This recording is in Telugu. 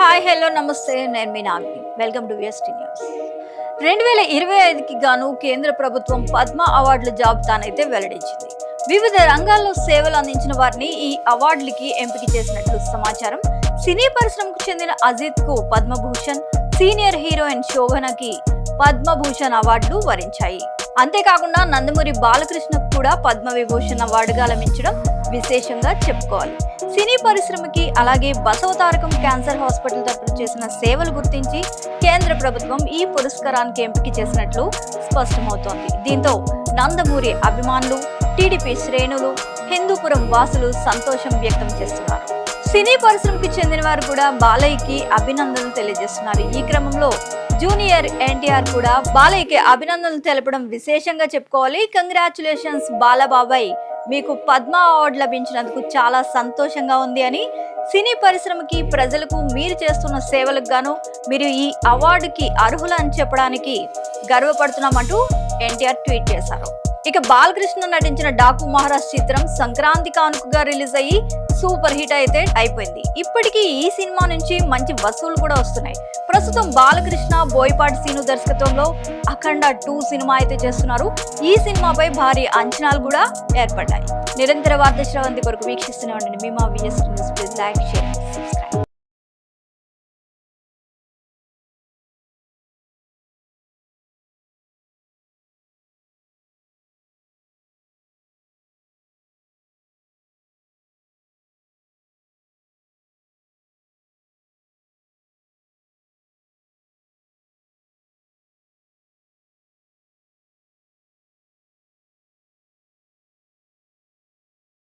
హాయ్ హలో నమస్తే, నేను మీ Nagini. Welcome to VST news. 2025కి గాను కేంద్ర ప్రభుత్వం పద్మ అవార్డుల జాబితానైతే వెల్లడించింది. వివిధ రంగాల్లో సేవలు అందించిన వారిని ఈ అవార్డులకి ఎంపిక చేసినట్లు సమాచారం. సినీ పరిశ్రమకు చెందిన అజిత్ కు పద్మభూషణ్, సీనియర్ హీరోయిన్ శోభనకి పద్మభూషణ్ అవార్డులు వరించాయి. అంతేకాకుండా నందమూరి బాలకృష్ణకు కూడా పద్మవిభూషణ్ అవార్డుగా లభించడం విశేషంగా చెప్పుకోవాలి. సినీ పరిశ్రమకి అలాగే బసవతారకం క్యాన్సర్ హాస్పిటల్ తరపున చేసిన సేవలు గుర్తించి కేంద్ర ప్రభుత్వం ఈ పురస్కారానికి ఎంపిక చేసినట్లు స్పష్టమవుతోంది. దీంతో నందమూరి అభిమానులు, టీడీపీ శ్రేణులు, హిందూపురం వాసులు సంతోషం వ్యక్తం చేస్తున్నారు. సినీ పరిశ్రమకి చెందిన వారు కూడా బాలయ్యకి అభినందనలు తెలియజేస్తున్నారు. ఈ క్రమంలో జూనియర్ ఎన్టీఆర్ కూడా బాలయ్యకి అభినందనలు తెలపడం విశేషంగా చెప్పుకోవాలి. కంగ్రాచులేషన్స్ బాలబాబాయ్, మీకు పద్మ అవార్డు లభించినందుకు చాలా సంతోషంగా ఉంది అని, సినీ పరిశ్రమకి ప్రజలకు మీరు చేస్తున్న సేవలకు గాను మీరు ఈ అవార్డుకి అర్హులు అని చెప్పడానికి గర్వపడుతున్నామంటూ ఎన్టీఆర్ ట్వీట్ చేశారు. ఇక బాలకృష్ణ నటించిన డాకు మహారాజ్ చిత్రం సంక్రాంతి కానుకగా రిలీజ్ అయ్యి సూపర్ హిట్ అయితే అయిపోయింది. ఇప్పటికీ ఈ సినిమా నుంచి మంచి వసూలు కూడా వస్తున్నాయి. ప్రస్తుతం బాలకృష్ణ, బోయపాటి సీను దర్శకత్వంలో అఖండ 2 సినిమా అయితే చేస్తున్నారు. ఈ సినిమాపై భారీ అంచనాలు కూడా ఏర్పడ్డాయి. నిరంతర వార్తా శ్రవంతి కొరకు వీక్షిస్తూనే ఉండండి. మీ మా VST news. Please like, share, subscribe.